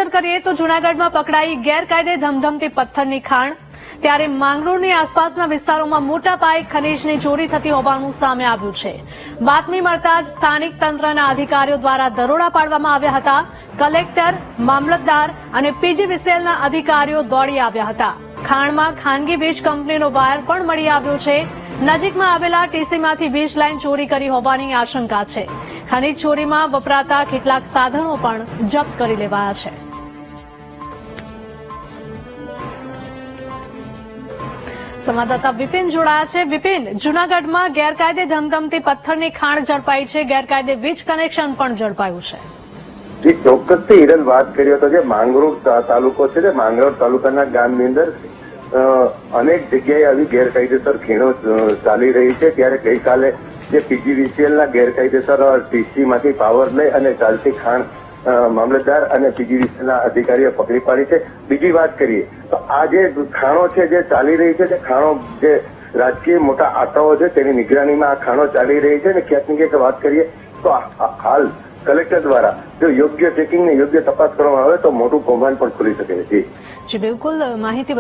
નજર કરીએ તો જૂનાગઢમાં પકડાઈ ગેરકાયદે ધમધમતી પથ્થરની ખાણ, ત્યારે માંગરોળની આસપાસના વિસ્તારોમાં મોટા પાયે ખનીજની ચોરી થતી હોવાનું સામે આવ્યું છે. બાતમી મળતા જ સ્થાનિક તંત્રના અધિકારીઓ દ્વારા દરોડા પાડવામાં આવ્યા હતા. કલેક્ટર, મામલતદાર અને પીજીવીસીએલના અધિકારીઓ દોડી આવ્યા હતા. ખાણમાં ખાનગી વીજ કંપનીનો વાયર પણ મળી આવ્યો છે. નજીકમાં આવેલા ટીસીમાંથી વીજ લાઇન ચોરી કરી હોવાની આશંકા છે. ખનીજ ચોરીમાં વપરાતા કેટલાક સાધનો પણ જપ્ત કરી લેવાયા છે. સંવાદદાતા વિપિન જોડાયા છે. વિપિન, જૂનાગઢમાં ગેરકાયદે ધમધમતી પથ્થરની ખાણ ઝડપાઈ છે, ગેરકાયદે વીજ કનેક્શન પણ ઝડપાયું છે. જે ચોક્કસથી હિરલ વાત કરી હતો, જે માંગરોળ તાલુકો છે, તે માંગરોળ તાલુકાના ગામની અંદર અનેક જગ્યાએ આવી ગેરકાયદેસર ખીણો ચાલી રહી છે. ત્યારે ગઈકાલે જે પીજીવીસીએલના ગેરકાયદેસર ટીસીમાંથી પાવર લઈ અને ચાલતી ખાણ મામલતદાર અને પીજીવીસીએલના અધિકારીઓ પકડી પાડી છે. બીજી વાત કરીએ તો આ જે ખાણો છે જે ચાલી રહી છે, તે ખાણો જે રાજકીય મોટા આટાઓ છે તેની નિગરાનીમાં આ ખાણો ચાલી રહી છે. અને ક્યાંક ને ક્યાંક વાત કરીએ તો હાલ કલેક્ટર દ્વારા જો યોગ્ય ચેકિંગ ને યોગ્ય તપાસ કરવામાં આવે તો મોટું કૌભાંડ પણ ખુલી શકે છે. જી બિલકુલ, માહિતી